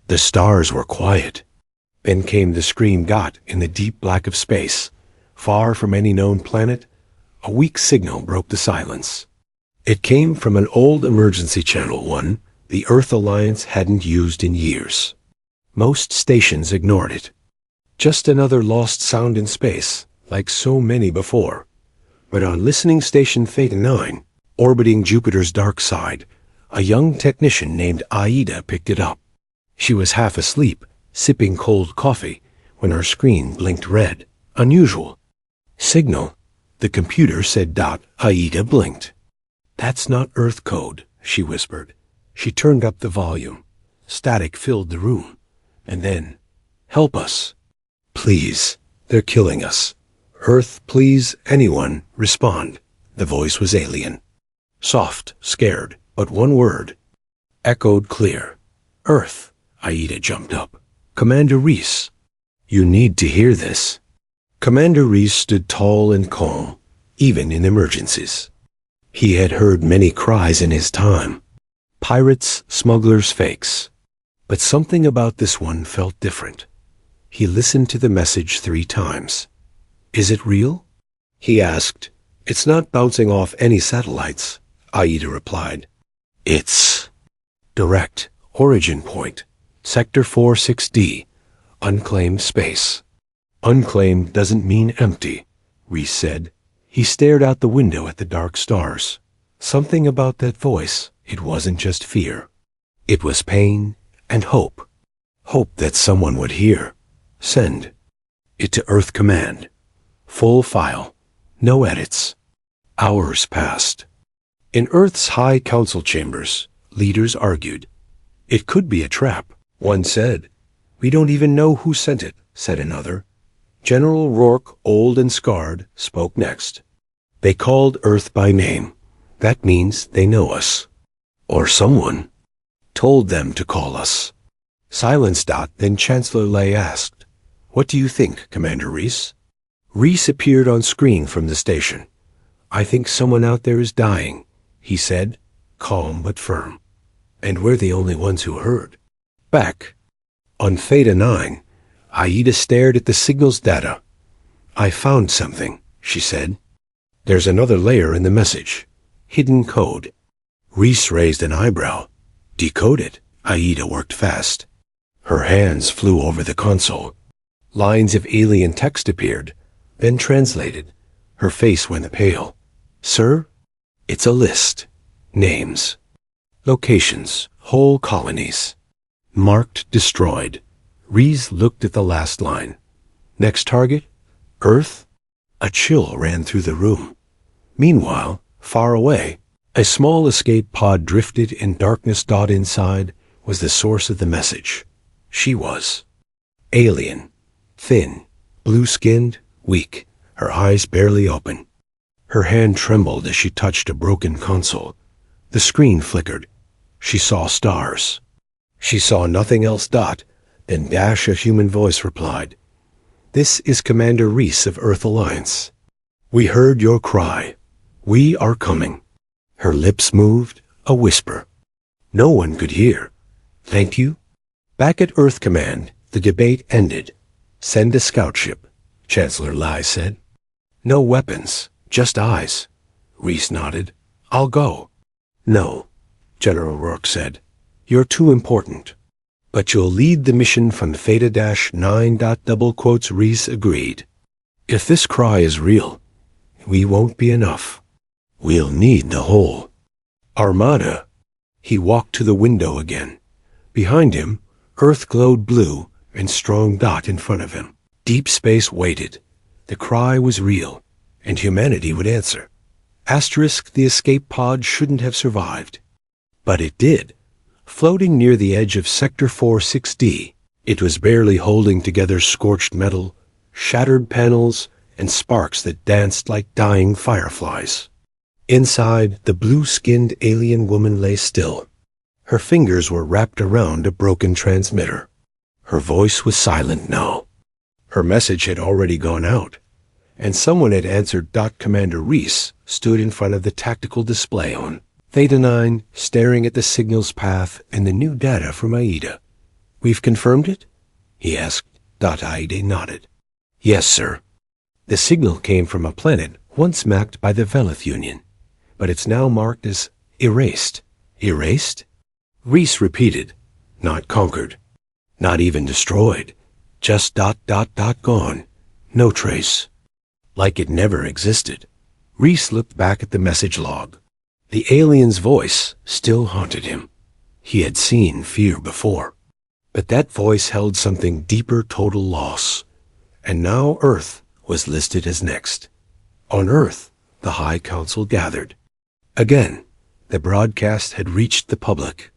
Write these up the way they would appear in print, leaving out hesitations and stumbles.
The stars were quiet. Then came the scream dot in the deep black of space. Far from any known planet, a weak signal broke the silence. It came from an old emergency channel, one the Earth Alliance hadn't used in years. Most stations ignored it. Just another lost sound in space, like so many before. But on listening station Theta 9, orbiting Jupiter's dark side, a young technician named Aida picked it up. She was half asleep, sipping cold coffee, when her screen blinked red. Unusual. Signal, the computer said. Aida blinked. That's not Earth code, she whispered. She turned up the volume. Static filled the room. And then, help us. Please, they're killing us. Earth, please, anyone, respond. The voice was alien. Soft, scared, but one word. Echoed clear. Earth. Aida jumped up. Commander Reese. You need to hear this. Commander Reese stood tall and calm, even in emergencies. He had heard many cries in his time. Pirates, smugglers, fakes. But something about this one felt different. He listened to the message 3 times. Is it real? He asked. It's not bouncing off any satellites, Aida replied. It's direct. Origin point. Sector 46D. Unclaimed space. Unclaimed doesn't mean empty, Reese said. He stared out the window at the dark stars. Something about that voice, it wasn't just fear. It was pain and hope. Hope that someone would hear. Send it to Earth Command. Full file. No edits. Hours passed. In Earth's High Council chambers, leaders argued. It could be a trap, one said. We don't even know who sent it, said another. General Rourke, old and scarred, spoke next. They called Earth by name. That means they know us. Or someone told them to call us. Silence. Then Chancellor Lay asked, What do you think, Commander Reese? Reese appeared on screen from the station. I think someone out there is dying, he said, calm but firm. And we're the only ones who heard. Back on Theta 9, Aida stared at the signal's data. I found something, she said. There's another layer in the message. Hidden code. Reese raised an eyebrow. Decode it. Aida worked fast. Her hands flew over the console. Lines of alien text appeared, then translated. Her face went pale. Sir, it's a list. Names. Locations. Whole colonies. Marked destroyed. Reese looked at the last line. Next target? Earth? A chill ran through the room. Meanwhile, far away, a small escape pod drifted in darkness. Inside was the source of the message. She was alien, thin, blue-skinned, weak, her eyes barely open. Her hand trembled as she touched a broken console. The screen flickered. She saw stars. She saw nothing else. Then a human voice replied, This is Commander Reese of Earth Alliance. We heard your cry. We are coming. Her lips moved, a whisper. No one could hear. Thank you. Back at Earth Command, the debate ended. Send a scout ship, Chancellor Lai said. No weapons, just eyes. Reese nodded. I'll go. No, General Rourke said. You're too important. But you'll lead the mission from Theta-9. Reese agreed. If this cry is real, we won't be enough. We'll need the whole Armada. He walked to the window again. Behind him, Earth glowed blue and strong. In front of him, deep space waited. The cry was real, and humanity would answer. The escape pod shouldn't have survived. But it did. Floating near the edge of Sector 46D, it was barely holding together scorched metal, shattered panels, and sparks that danced like dying fireflies. Inside, the blue-skinned alien woman lay still. Her fingers were wrapped around a broken transmitter. Her voice was silent now. Her message had already gone out, and someone had answered. Commander Reese stood in front of the tactical display on Theta 9, staring at the signal's path and the new data from Aida. "We've confirmed it?" he asked. Aide nodded. "Yes, sir." The signal came from a planet once mapped by the Velith Union, but it's now marked as erased. Erased? Reese repeated. Not conquered. Not even destroyed. Just ... gone. No trace. Like it never existed. Reese looked back at the message log. The alien's voice still haunted him. He had seen fear before. But that voice held something deeper: total loss. And now Earth was listed as next. On Earth, the High Council gathered. Again, the broadcast had reached the public.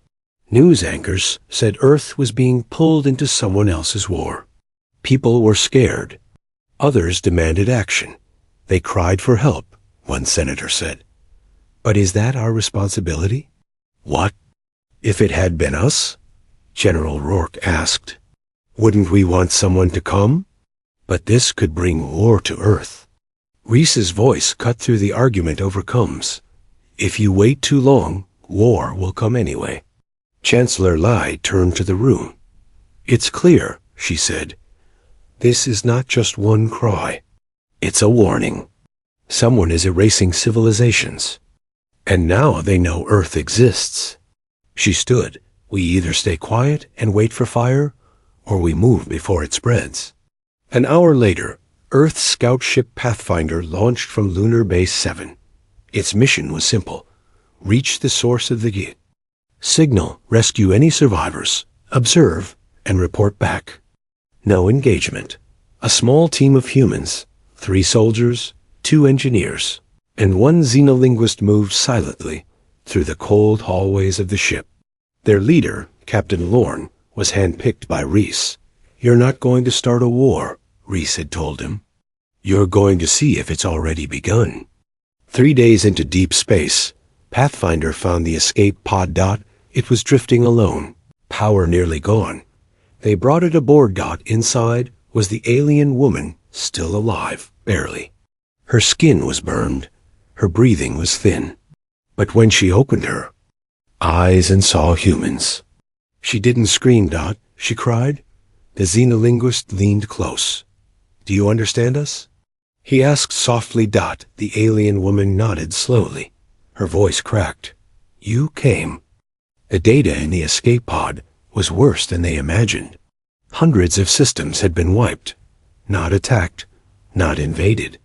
News anchors said Earth was being pulled into someone else's war. People were scared. Others demanded action. They cried for help, one senator said. But is that our responsibility? What? If it had been us? General Rourke asked. Wouldn't we want someone to come? But this could bring war to Earth. Reese's voice cut through the argument over comes. If you wait too long, war will come anyway. Chancellor Lai turned to the room. It's clear, she said. This is not just one cry. It's a warning. Someone is erasing civilizations. And now they know Earth exists. She stood. We either stay quiet and wait for fire, or we move before it spreads. An hour later, Earth's scout ship Pathfinder launched from Lunar Base 7. Its mission was simple. Reach the source of the signal, rescue any survivors, observe, and report back. No engagement. A small team of humans, 3 soldiers, 2 engineers, and 1 xenolinguist moved silently through the cold hallways of the ship. Their leader, Captain Lorne, was handpicked by Reese. You're not going to start a war, Reese had told him. You're going to see if it's already begun. 3 days into deep space, Pathfinder found the escape pod. It was drifting alone, power nearly gone. They brought it aboard. Inside was the alien woman, still alive, barely. Her skin was burned. Her breathing was thin. But when she opened her eyes and saw humans, she didn't scream. She cried. The xenolinguist leaned close. Do you understand us? He asked softly. The alien woman nodded slowly. Her voice cracked. You came. The data in the escape pod was worse than they imagined. Hundreds of systems had been wiped. Not attacked, not invaded.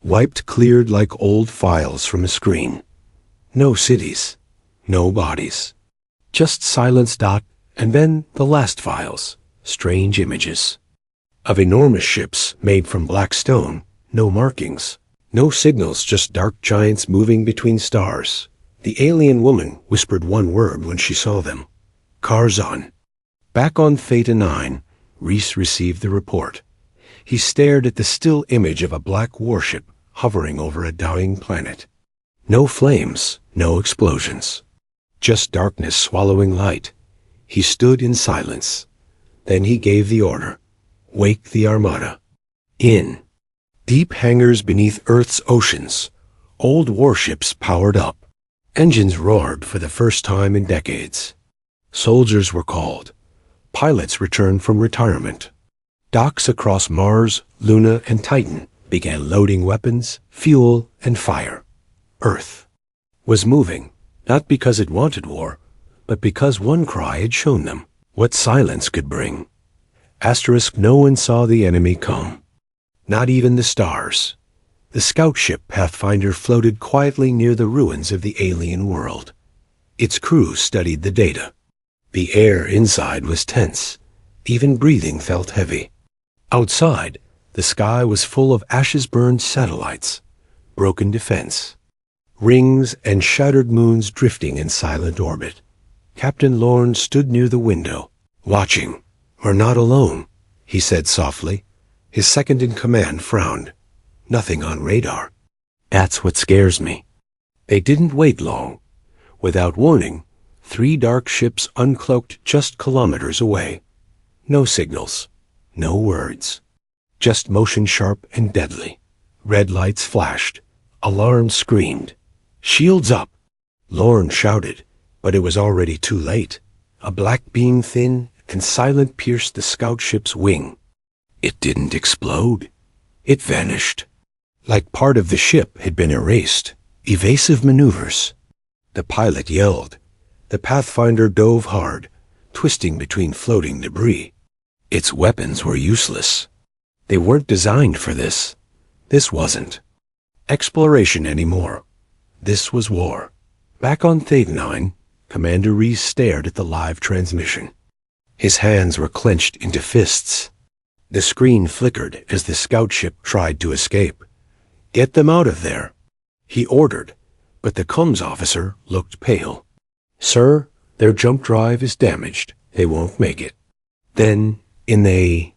Wiped, cleared like old files from a screen. No cities, no bodies. Just silence. And then the last files, strange images. Of enormous ships made from black stone, no markings, no signals, just dark giants moving between stars. The alien woman whispered one word when she saw them. Karzon. Back on Theta 9, Reese received the report. He stared at the still image of a black warship hovering over a dying planet. No flames, no explosions. Just darkness swallowing light. He stood in silence. Then he gave the order. Wake the Armada. In. Deep hangars beneath Earth's oceans. Old warships powered up. Engines roared for the first time in decades. Soldiers were called. Pilots returned from retirement. Docks across Mars, Luna, and Titan began loading weapons, fuel, and fire. Earth was moving, not because it wanted war, but because one cry had shown them what silence could bring. No one saw the enemy come. Not even the stars. The scout ship Pathfinder floated quietly near the ruins of the alien world. Its crew studied the data. The air inside was tense. Even breathing felt heavy. Outside, the sky was full of ashes-burned satellites, broken defense, rings and shattered moons drifting in silent orbit. Captain Lorne stood near the window, watching. We're not alone, he said softly. His second-in-command frowned. Nothing on radar. That's what scares me. They didn't wait long. Without warning, 3 dark ships uncloaked just kilometers away. No signals, no words. Just motion sharp and deadly. Red lights flashed. Alarms screamed. Shields up! Lorne shouted, but it was already too late. A black beam, thin, and silent pierced the scout ship's wing. It didn't explode. It vanished. Like part of the ship had been erased. Evasive maneuvers. The pilot yelled. The Pathfinder dove hard, twisting between floating debris. Its weapons were useless. They weren't designed for this. This wasn't exploration anymore. This was war. Back on Thetanine, Commander Reese stared at the live transmission. His hands were clenched into fists. The screen flickered as the scout ship tried to escape. "Get them out of there," he ordered, but the comms officer looked pale. "Sir, their jump drive is damaged. They won't make it." Then, in the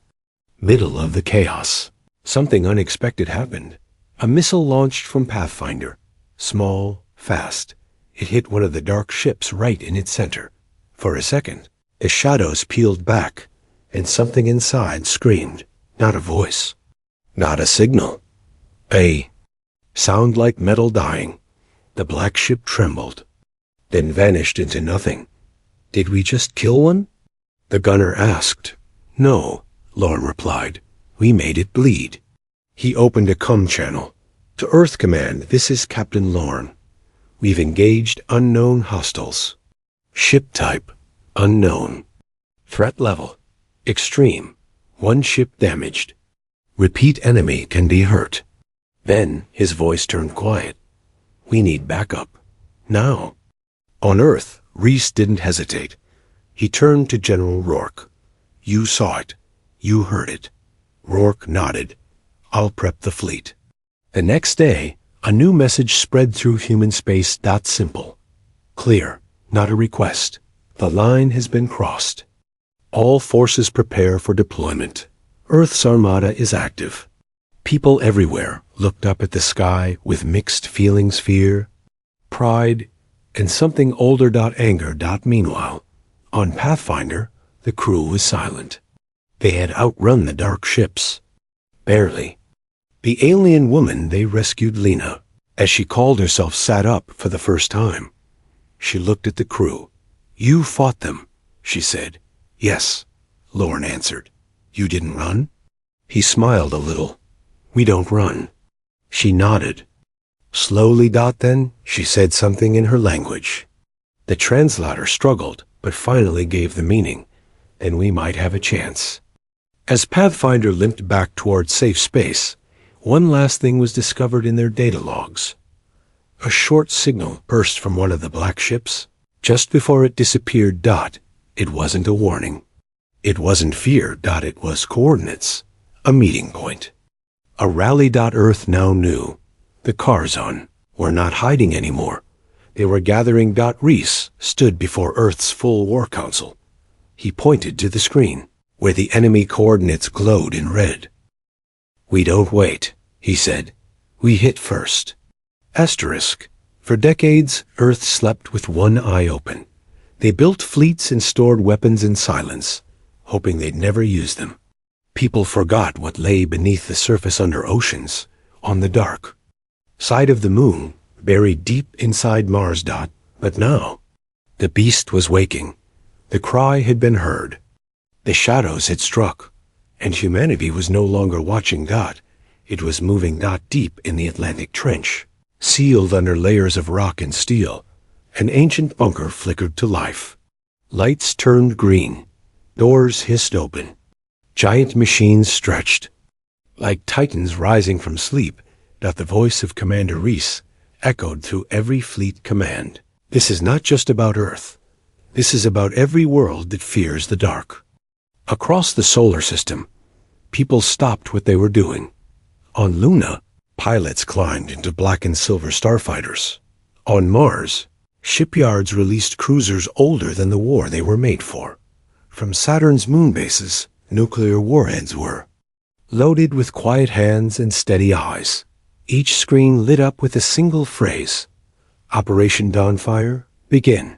middle of the chaos, something unexpected happened. A missile launched from Pathfinder. Small, fast. It hit one of the dark ships right in its center. For a second, the shadows peeled back, and something inside screamed. Not a voice. Not a signal. A sound like metal dying. The black ship trembled, then vanished into nothing. "Did we just kill one?" the gunner asked. "No," Lorne replied. "We made it bleed." He opened a comm channel. "To Earth Command, this is Captain Lorne. We've engaged unknown hostiles. Ship type, unknown. Threat level, extreme. One ship damaged. Repeat enemy can be hurt." Then his voice turned quiet. "We need backup. Now." On Earth, Reese didn't hesitate. He turned to General Rourke. "You saw it. You heard it." Rourke nodded. "I'll prep the fleet." The next day, a new message spread through human space. Simple. Clear, not a request. The line has been crossed. All forces prepare for deployment. Earth's armada is active. People everywhere looked up at the sky with mixed feelings: fear, pride, and something older. Anger. Meanwhile, on Pathfinder, the crew was silent. They had outrun the dark ships. Barely. The alien woman they rescued, Lena, as she called herself, sat up for the first time. She looked at the crew. "You fought them," she said. "Yes," Lorne answered. "You didn't run?" He smiled a little. "We don't run." She nodded. Slowly. Then she said something in her language. The translator struggled, but finally gave the meaning. "Then we might have a chance." As Pathfinder limped back toward safe space, one last thing was discovered in their data logs. A short signal burst from one of the black ships. Just before it disappeared. It wasn't a warning. It wasn't fear. It was coordinates. A meeting point. A rally. Earth now knew. The Karzon were not hiding anymore. They were gathering. Reese stood before Earth's full war council. He pointed to the screen, where the enemy coordinates glowed in red. "We don't wait," he said. "We hit first." Asterisk. For decades, Earth slept with one eye open. They built fleets and stored weapons in silence, hoping they'd never use them. People forgot what lay beneath the surface under oceans, on the dark side of the moon, buried deep inside Mars. But now, the beast was waking. The cry had been heard. The shadows had struck, and humanity was no longer watching. It was moving. Deep in the Atlantic Trench, sealed under layers of rock and steel, an ancient bunker flickered to life. Lights turned green. Doors hissed open. Giant machines stretched. Like titans rising from sleep, the voice of Commander Reese echoed through every fleet command. "This is not just about Earth. This is about every world that fears the dark." Across the solar system, people stopped what they were doing. On Luna, pilots climbed into black and silver starfighters. On Mars, shipyards released cruisers older than the war they were made for. From Saturn's moon bases, nuclear warheads were loaded with quiet hands and steady eyes. Each screen lit up with a single phrase: "Operation Dawnfire, begin."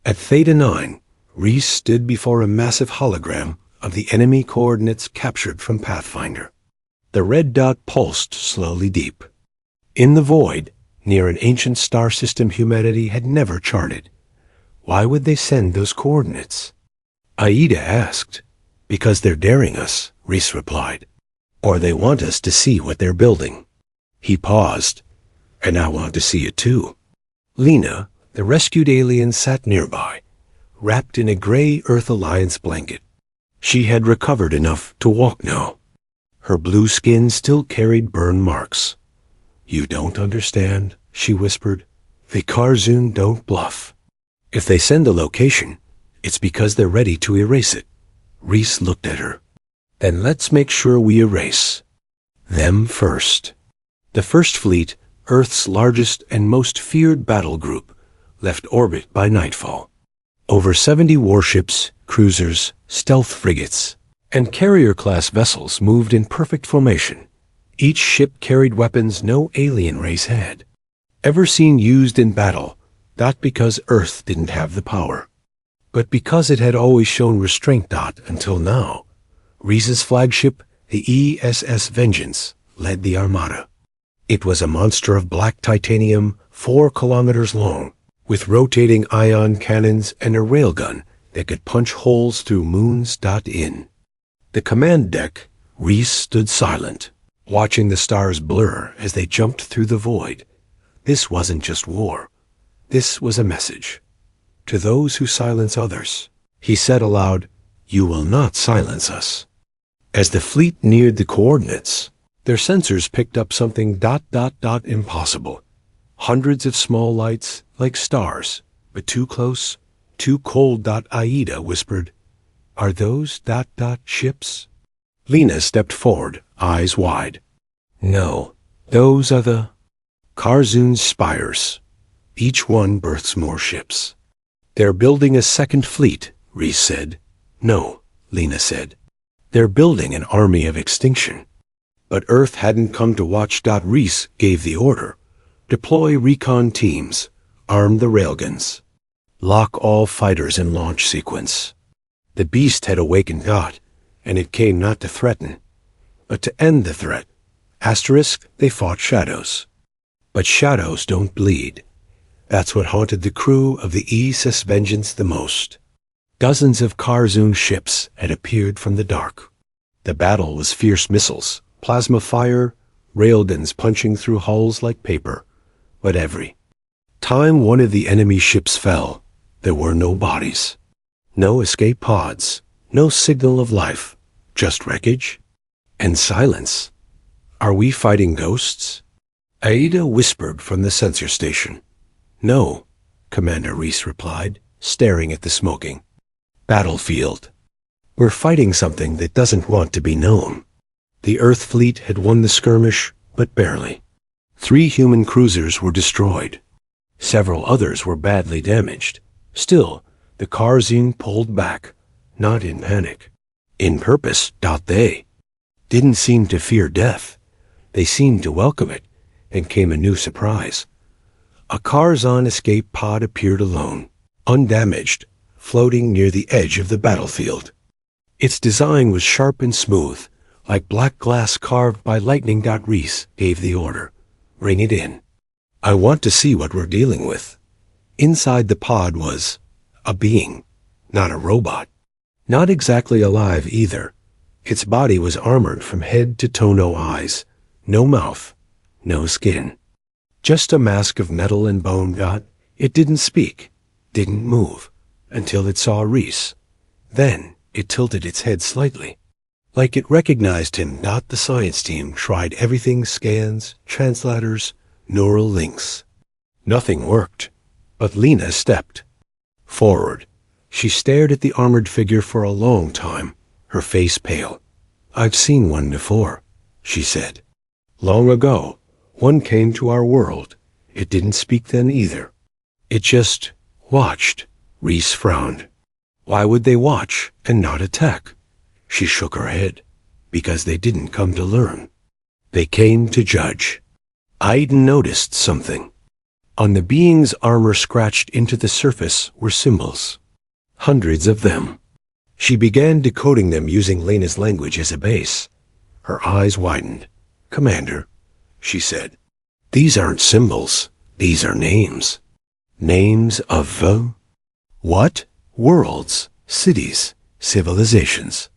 At Theta 9, Reese stood before a massive hologram of the enemy coordinates captured from Pathfinder. The red dot pulsed slowly deep. In the void, near an ancient star system humanity had never charted. Why would they send those coordinates? Aida asked. Because they're daring us, Reese replied. Or they want us to see what they're building. He paused. And I want to see it too. Lena, the rescued alien, sat nearby, wrapped in a gray Earth Alliance blanket. She had recovered enough to walk now. Her blue skin still carried burn marks. You don't understand, she whispered. The Karzun don't bluff. If they send a location, it's because they're ready to erase it. Reese looked at her. Then let's make sure we erase them first. The First Fleet, Earth's largest and most feared battle group, left orbit by nightfall. Over 70 warships, cruisers, stealth frigates, and carrier-class vessels moved in perfect formation. Each ship carried weapons no alien race had ever seen used in battle, not because Earth didn't have the power, but because it had always shown restraint. Until now, Reese's flagship, the ESS Vengeance, led the armada. It was a monster of black titanium, 4 kilometers long, with rotating ion cannons and a railgun that could punch holes through moons. In the command deck, Reese stood silent, watching the stars blur as they jumped through the void. This wasn't just war. This was a message. To those who silence others, he said aloud, you will not silence us. As the fleet neared the coordinates, their sensors picked up something impossible. Hundreds of small lights, like stars, but too close, too cold. Aida whispered, are those ships? Lena stepped forward, eyes wide. No, those are the Karzun's spires. Each one births more ships. They're building a second fleet, Reese said. No, Lena said. They're building an army of extinction. But Earth hadn't come to watch. Reese gave the order. Deploy recon teams. Arm the railguns. Lock all fighters in launch sequence. The beast had awakened, and it came not to threaten, but to end the threat. They fought shadows. But shadows don't bleed. That's what haunted the crew of the ESS Vengeance the most. Dozens of Karzun ships had appeared from the dark. The battle was fierce missiles, plasma fire, railguns punching through hulls like paper. But every time one of the enemy ships fell, there were no bodies. No escape pods, no signal of life, just wreckage and silence. Are we fighting ghosts? Aida whispered from the sensor station. No, Commander Reese replied, staring at the smoking battlefield. We're fighting something that doesn't want to be known. The Earth fleet had won the skirmish, but barely. 3 human cruisers were destroyed. Several others were badly damaged. Still, the Karzun pulled back, not in panic. In purpose. They didn't seem to fear death. They seemed to welcome it, and came a new surprise. A Karzun escape pod appeared alone, undamaged, floating near the edge of the battlefield. Its design was sharp and smooth, like black glass carved by lightning. Reese gave the order. Bring it in. I want to see what we're dealing with. Inside the pod was a being, not a robot. Not exactly alive either. Its body was armored from head to toe. No eyes, no mouth, no skin. Just a mask of metal and bone. It didn't speak, didn't move, until it saw Reese. Then it tilted its head slightly, like it recognized him. The science team tried everything: scans, translators, neural links. Nothing worked, but Lena stepped forward. She stared at the armored figure for a long time, her face pale. I've seen one before, she said. Long ago, one came to our world. It didn't speak then either. It just watched. Reese frowned. Why would they watch and not attack? She shook her head. Because they didn't come to learn. They came to judge. Aida noticed something. On the being's armor scratched into the surface were symbols. Hundreds of them. She began decoding them using Lena's language as a base. Her eyes widened. Commander, she said, these aren't symbols. These are names. Names of what? Worlds, cities, civilizations.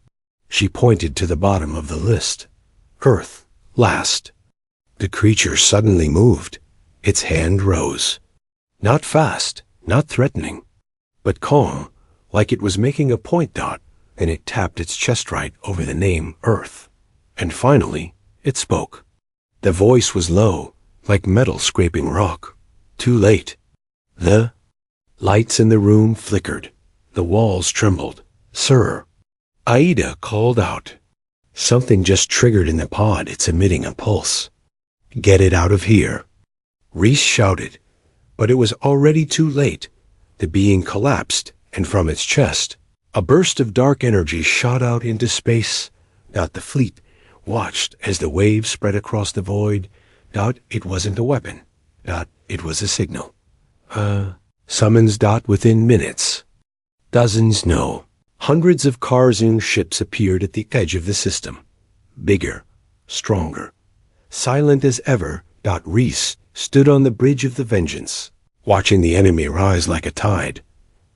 She pointed to the bottom of the list. Earth, last. The creature suddenly moved. Its hand rose. Not fast, not threatening, but calm, like it was making a point dot, and it tapped its chest right over the name Earth. And finally, it spoke. The voice was low, like metal scraping rock. Too late. The lights in the room flickered. The walls trembled. Sir, Aida called out. Something just triggered in the pod. It's emitting a pulse. Get it out of here. Reese shouted, but it was already too late. The being collapsed, and from its chest, a burst of dark energy shot out into space. The fleet watched as the waves spread across the void. It wasn't a weapon. It was a signal. Summons. Within minutes. Dozens, no. Hundreds of Karzun ships appeared at the edge of the system. Bigger, stronger. Silent as ever. Reese stood on the bridge of the Vengeance, watching the enemy rise like a tide.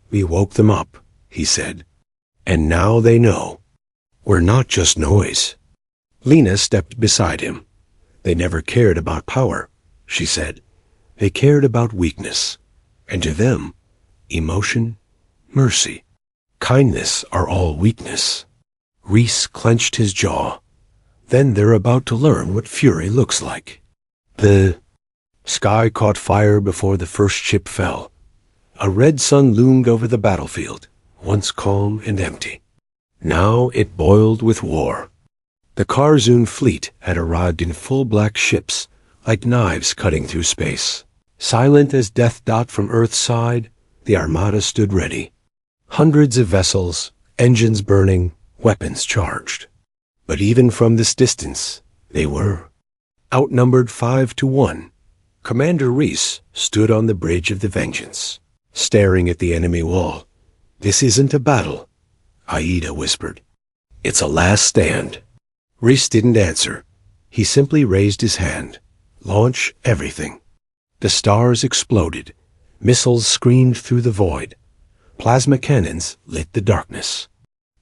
We woke them up, he said. And now they know. We're not just noise. Lena stepped beside him. They never cared about power, she said. They cared about weakness. And to them, emotion, mercy, kindness are all weakness. Reese clenched his jaw. Then they're about to learn what fury looks like. The sky caught fire before the first ship fell. A red sun loomed over the battlefield, once calm and empty. Now it boiled with war. The Karzun fleet had arrived in full black ships, like knives cutting through space. Silent as death. From Earth's side, the armada stood ready. Hundreds of vessels, engines burning, weapons charged. But even from this distance, they were outnumbered 5-1. Commander Reese stood on the bridge of the Vengeance, staring at the enemy wall. This isn't a battle, Aida whispered. It's a last stand. Reese didn't answer. He simply raised his hand. Launch everything. The stars exploded. Missiles screamed through the void. Plasma cannons lit the darkness.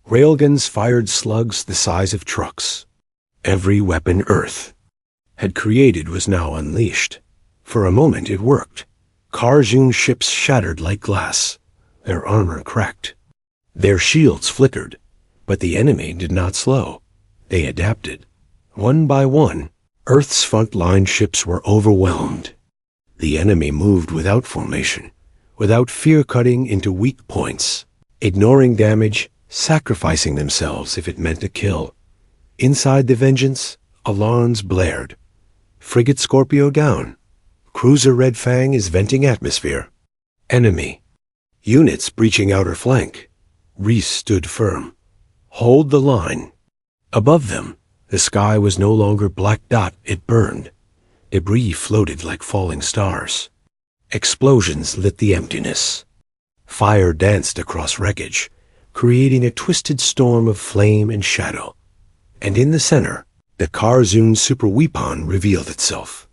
Railguns fired slugs the size of trucks. Every weapon Earth had created was now unleashed. For a moment it worked. Karzun ships shattered like glass. Their armor cracked. Their shields flickered. But the enemy did not slow. They adapted. One by one, Earth's front-line ships were overwhelmed. The enemy moved without formation, without fear, cutting into weak points, ignoring damage, sacrificing themselves if it meant a kill. Inside the Vengeance, alarms blared. Frigate Scorpio down. Cruiser Red Fang is venting atmosphere. Enemy. Units breaching outer flank. Reese stood firm. Hold the line. Above them, the sky was no longer black. It burned. Debris floated like falling stars. Explosions lit the emptiness. Fire danced across wreckage, creating a twisted storm of flame and shadow. And in the center, the Karzun Super Weapon revealed itself.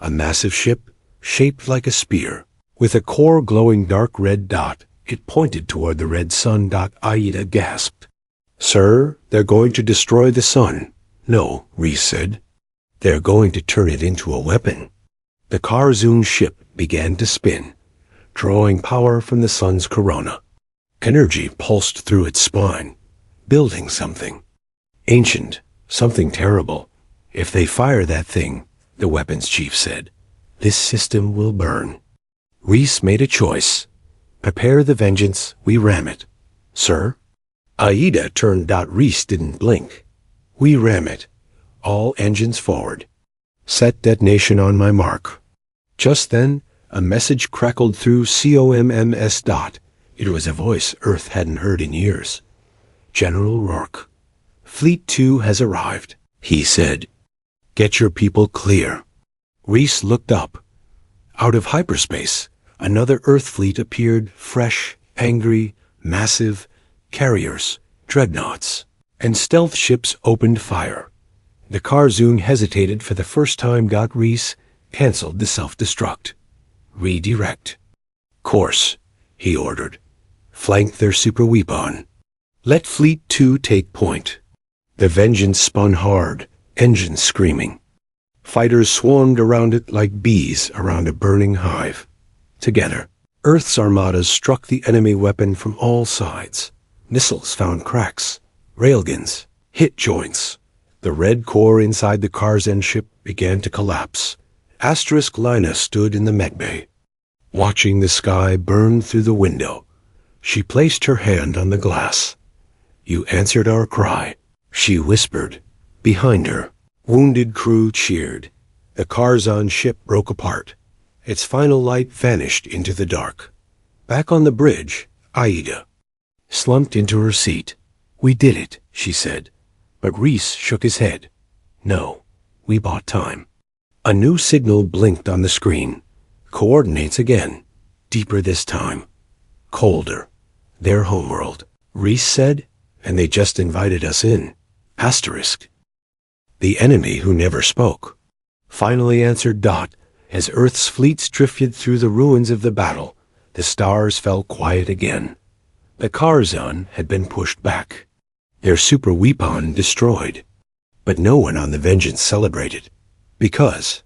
A massive ship, shaped like a spear, with a core glowing dark red. It pointed toward the red sun. Aida gasped. Sir, they're going to destroy the sun. No, Reese said. They're going to turn it into a weapon. The Karzun ship began to spin, drawing power from the sun's corona. Energy pulsed through its spine, building something. Ancient, something terrible. If they fire that thing, the weapons chief said, this system will burn. Reese made a choice. Prepare the Vengeance, we ram it. Sir? Aida turned. Reese didn't blink. We ram it. All engines forward. Set detonation on my mark. Just then, a message crackled through COMMS. It was a voice Earth hadn't heard in years. General Rourke. Fleet 2 has arrived, he said. Get your people clear. Reese looked up. Out of hyperspace, another Earth fleet appeared, fresh, angry, massive, carriers, dreadnoughts, and stealth ships opened fire. The Karzun hesitated for the first time. Reese canceled the self-destruct. Redirect. Course, he ordered. Flank their Super Weapon. Let Fleet 2 take point. The Vengeance spun hard, engines screaming. Fighters swarmed around it like bees around a burning hive. Together, Earth's armadas struck the enemy weapon from all sides. Missiles found cracks, railguns, hit joints. The red core inside the Karzen ship began to collapse. Asterisk Lina stood in the medbay, watching the sky burn through the window. She placed her hand on the glass. You answered our cry, she whispered. Behind her, wounded crew cheered. The Karzan ship broke apart. Its final light vanished into the dark. Back on the bridge, Aida slumped into her seat. We did it, she said. But Reese shook his head. No, we bought time. A new signal blinked on the screen. Coordinates again. Deeper this time. Colder. Their homeworld. Reese said, and they just invited us in. Asterisk. The enemy who never spoke. Finally answered Dot. As Earth's fleets drifted through the ruins of the battle, the stars fell quiet again. The Karzan had been pushed back, their super weapon destroyed. But no one on the Vengeance celebrated, because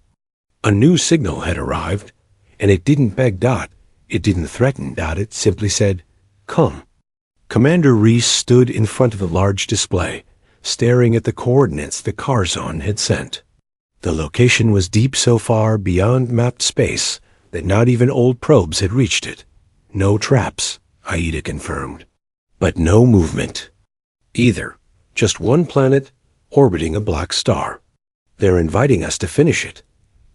a new signal had arrived, and it didn't beg Dot, it didn't threaten Dot, it simply said, come. Commander Reese stood in front of a large display, staring at the coordinates the Karzan had sent. The location was deep so far beyond mapped space that not even old probes had reached it. No traps, Aida confirmed. But no movement. Either. Just one planet orbiting a black star. They're inviting us to finish it,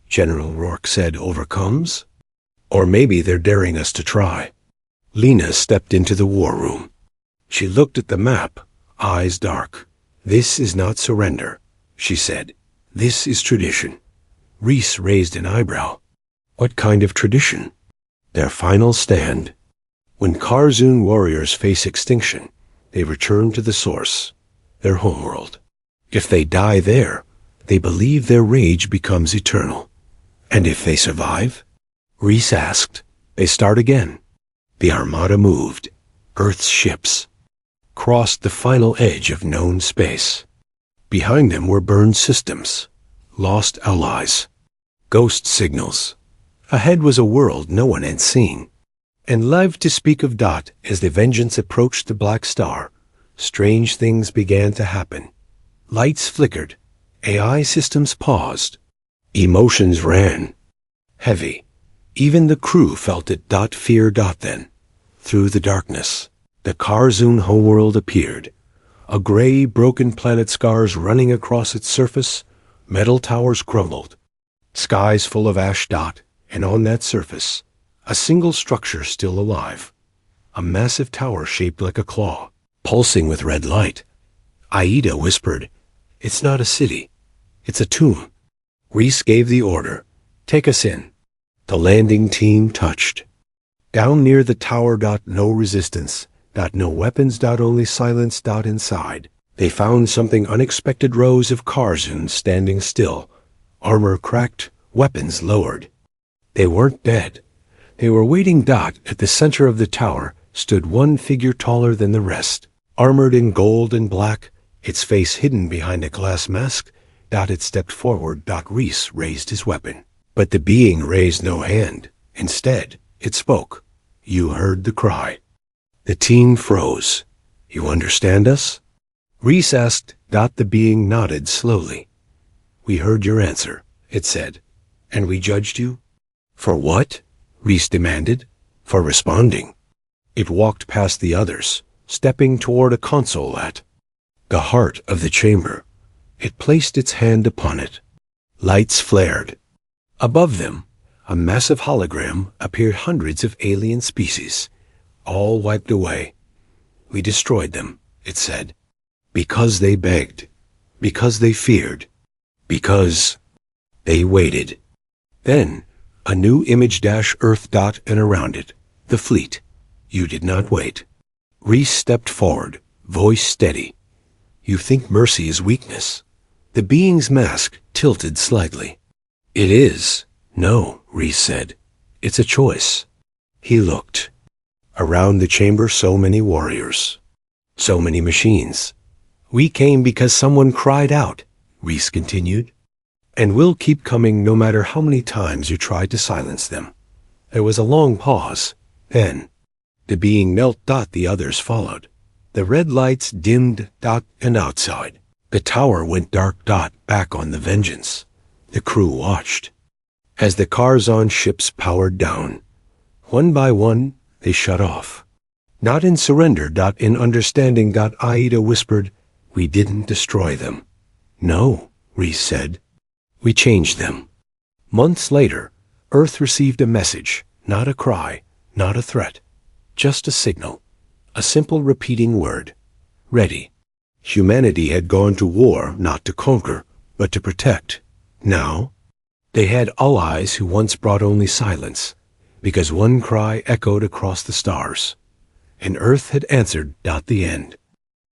General Rourke said, overcomes. Or maybe they're daring us to try. Lena stepped into the war room. She looked at the map, eyes dark. This is not surrender, she said. This is tradition. Reese raised an eyebrow. What kind of tradition? Their final stand. When Karzun warriors face extinction, they return to the source, their homeworld. If they die there, they believe their rage becomes eternal. And if they survive? Reese asked. They start again. The armada moved. Earth's ships crossed the final edge of known space. Behind them were burned systems, lost allies, ghost signals. Ahead was a world no one had seen. And live to speak of Dot as the Vengeance approached the black star, strange things began to happen. Lights flickered. AI systems paused. Emotions ran. Heavy. Even the crew felt it. Fear. Then. Through the darkness, the Karzun homeworld appeared. A gray, broken planet, scars running across its surface. Metal towers crumbled. Skies full of ash. And on that surface, a single structure still alive. A massive tower shaped like a claw, pulsing with red light. Aida whispered, it's not a city. It's a tomb. Reese gave the order. Take us in. The landing team touched. Down near the tower. No resistance. No weapons. Only silence. Inside, they found something unexpected. Rows of Karzun standing still, armor cracked, weapons lowered. They weren't dead. They were waiting. At the center of the tower stood one figure taller than the rest, armored in gold and black, its face hidden behind a glass mask. It stepped forward. Reese raised his weapon. But the being raised no hand. Instead, it spoke. You heard the cry. The team froze. You understand us? Reese asked. The being nodded slowly. We heard your answer, it said. And we judged you? For what? Reese demanded. For responding. It walked past the others, stepping toward a console at the heart of the chamber. It placed its hand upon it. Lights flared. Above them, a massive hologram appeared. Hundreds of alien species, all wiped away. We destroyed them, it said. Because they begged. Because they feared. Because they waited. Then, a new image. Earth. And around it, the fleet. You did not wait. Reese stepped forward, voice steady. You think mercy is weakness? The being's mask tilted slightly. It is. No, Reese said. It's a choice. He looked. Around the chamber, so many warriors. So many machines. We came because someone cried out, Reese continued. And we'll keep coming no matter how many times you try to silence them. There was a long pause. Then, the being knelt. The others followed. The red lights dimmed. And outside, the tower went dark. Back on the Vengeance. The crew watched. As the cars on ships powered down, one by one, they shut off. Not in surrender. In understanding. Aida whispered, "We didn't destroy them." "No," Reese said. "We changed them." Months later, Earth received a message, not a cry, not a threat, just a signal, a simple repeating word: ready. Humanity had gone to war not to conquer, but to protect. Now, they had allies who once brought only silence, because one cry echoed across the stars. And Earth had answered. The end.